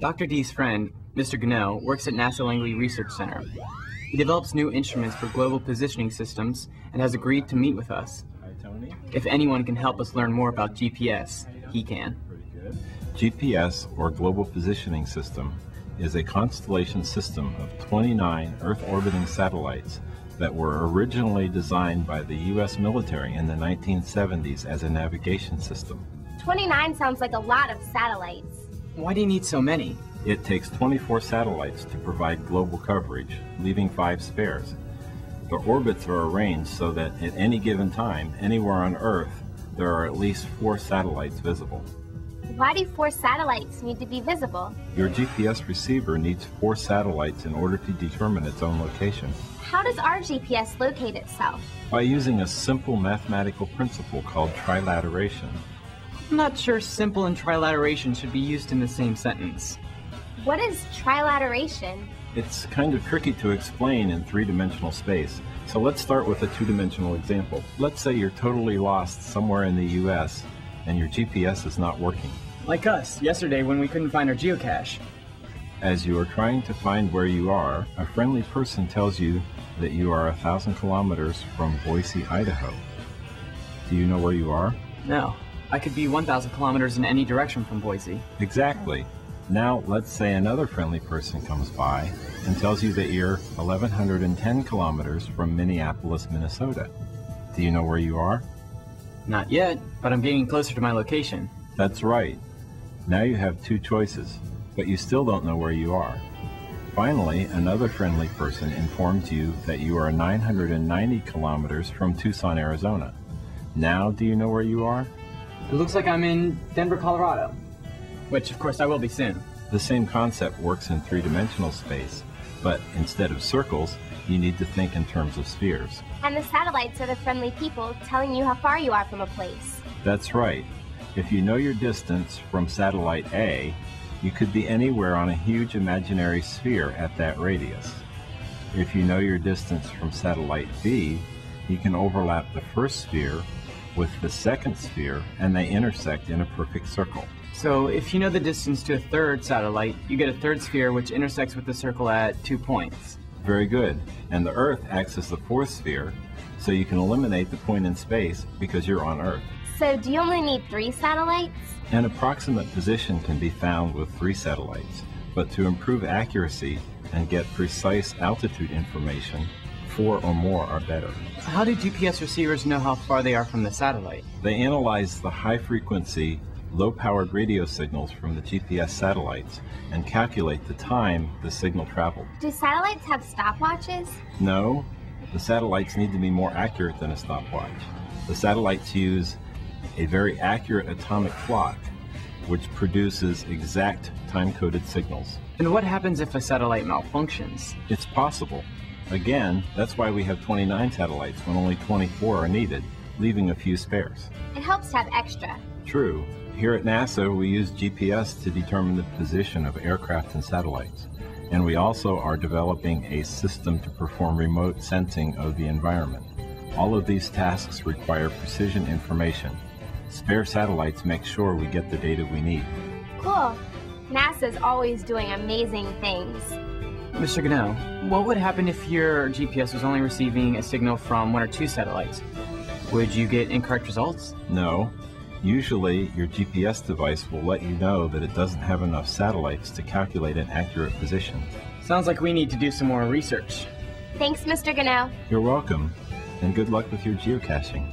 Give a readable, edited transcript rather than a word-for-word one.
Dr. D's friend, Mr. Gano, works at NASA Langley Research Center. He develops new instruments for global positioning systems and has agreed to meet with us. Hi, Tony. If anyone can help us learn more about GPS, he can. Pretty good. GPS, or Global Positioning System, is a constellation system of 29 Earth-orbiting satellites that were originally designed by the U.S. military in the 1970s as a navigation system. 29 sounds like a lot of satellites. Why do you need so many? It takes 24 satellites to provide global coverage, leaving 5 spares. The orbits are arranged so that at any given time, anywhere on Earth, there are at least 4 satellites visible. Why do 4 satellites need to be visible? Your GPS receiver needs 4 satellites in order to determine its own location. How does our GPS locate itself? By using a simple mathematical principle called trilateration. I'm not sure simple and trilateration should be used in the same sentence. What is trilateration? It's kind of tricky to explain in 3-dimensional space, so let's start with a 2-dimensional example. Let's say you're totally lost somewhere in the US and your GPS is not working. Like us, yesterday when we couldn't find our geocache. As you are trying to find where you are, a friendly person tells you that you are 1,000 kilometers from Boise, Idaho. Do you know where you are? No. I could be 1,000 kilometers in any direction from Boise. Exactly. Now, let's say another friendly person comes by and tells you that you're 1,110 kilometers from Minneapolis, Minnesota. Do you know where you are? Not yet, but I'm getting closer to my location. That's right. Now you have 2 choices, but you still don't know where you are. Finally, another friendly person informs you that you are 990 kilometers from Tucson, Arizona. Now, do you know where you are? It looks like I'm in Denver, Colorado. Which, of course, I will be soon. The same concept works in 3-dimensional space, but instead of circles, you need to think in terms of spheres. And the satellites are the friendly people telling you how far you are from a place. That's right. If you know your distance from satellite A, you could be anywhere on a huge imaginary sphere at that radius. If you know your distance from satellite B, you can overlap the first sphere with the second sphere, and they intersect in a perfect circle. So if you know the distance to a third satellite, you get a third sphere which intersects with the circle at 2 points. Very good. And the Earth acts as the 4th sphere, so you can eliminate the point in space because you're on Earth. So do you only need 3 satellites? An approximate position can be found with 3 satellites, but to improve accuracy and get precise altitude information, 4 or more are better. How do GPS receivers know how far they are from the satellite? They analyze the high-frequency, low-powered radio signals from the GPS satellites and calculate the time the signal traveled. Do satellites have stopwatches? No, the satellites need to be more accurate than a stopwatch. The satellites use a very accurate atomic clock, which produces exact time-coded signals. And what happens if a satellite malfunctions? It's possible. Again, that's why we have 29 satellites when only 24 are needed, leaving a few spares. It helps to have extra. True. Here at NASA, we use GPS to determine the position of aircraft and satellites. And we also are developing a system to perform remote sensing of the environment. All of these tasks require precision information. Spare satellites make sure we get the data we need. Cool. NASA's always doing amazing things. Mr. Gano, what would happen if your GPS was only receiving a signal from 1 or 2 satellites? Would you get incorrect results? No. Usually, your GPS device will let you know that it doesn't have enough satellites to calculate an accurate position. Sounds like we need to do some more research. Thanks, Mr. Gano. You're welcome, and good luck with your geocaching.